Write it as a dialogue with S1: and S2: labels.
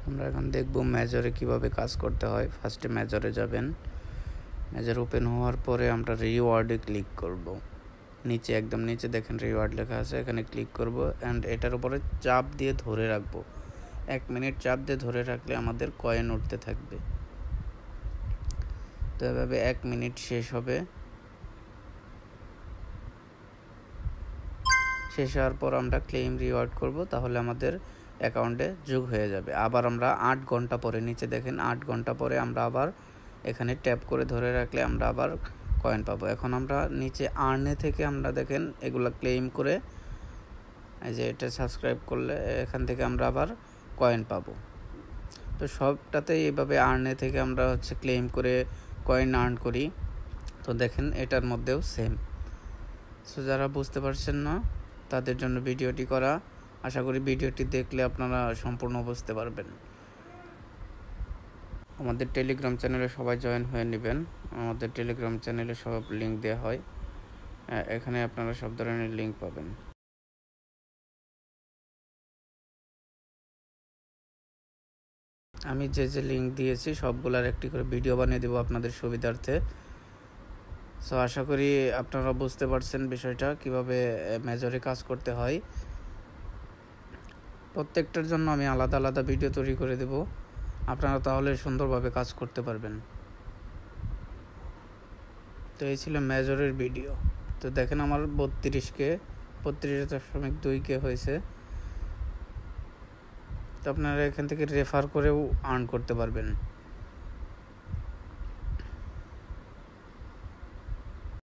S1: আমরা এখন দেখব মেজরে কিভাবে কাজ করতে হয়। ফার্স্টে মেজরে যাবেন, মেজর ওপেন হওয়ার পরে আমরা রিওয়ার্ডে ক্লিক করব। নিচে একদম নিচে দেখেন রিওয়ার্ড লেখা আছে, এখানে ক্লিক করব অ্যান্ড এটার উপরে চাপ দিয়ে ধরে রাখবো। 1 মিনিট চাপ দিয়ে ধরে রাখলে আমাদের কয়েন উঠতে থাকবে। তো এভাবে 1 মিনিট শেষ হবে। শেষ হওয়ার পর আমরা ক্লেম রিওয়ার্ড করব, তাহলে আমাদের অ্যাকাউন্টে যোগ হয়ে যাবে। আবার আমরা 8 ঘন্টা পরে, নিচে দেখেন 8 ঘন্টা পরে আমরা আবার এখানে ট্যাপ করে ধরে রাখলে আমরা আবার কয়েন পাবো। এখন আমরা নিচে আর্নে থেকে আমরা দেখেন এগুলো ক্লেম করে, এই যে এটা সাবস্ক্রাইব করলে এখান থেকে আমরা আবার কয়েন পাবো। তো সবটাতেই এভাবে আর্নে থেকে আমরা ক্লেম করে কয়েন আর্ন করি। তো দেখেন এটার মধ্যেও সেম। সো যারা বুঝতে পারছেন না তাদের জন্য ভিডিওটি করা। আশা করি ভিডিওটি দেখলে আপনারা সম্পূর্ণ বুঝতে পারবেন। আমাদের টেলিগ্রাম চ্যানেলে সবাই জয়েন হয়ে নেবেন। আমাদের টেলিগ্রাম চ্যানেলে সব লিঙ্ক দেওয়া হয়, এখানে আপনারা সব ধরনের লিঙ্ক পাবেন। আমি যে লিঙ্ক দিয়েছি সবগুলার একটি করে ভিডিও বানিয়ে দেবো আপনাদের সুবিধার্থে। সো আশা করি আপনারা বুঝতে পারছেন বিষয়টা কিভাবে মেজরে কাজ করতে হয়। প্রত্যেকটার জন্য আমি আলাদা আলাদা ভিডিও তৈরি করে দেব, আপনারা তাহলে সুন্দরভাবে কাজ করতে পারবেন। তো এই ছিল মেজরের ভিডিও। তো দেখেন আমার 32.2K হয়েছে। তো আপনারা এখান থেকে রেফার করেও আর্ন করতে পারবেন।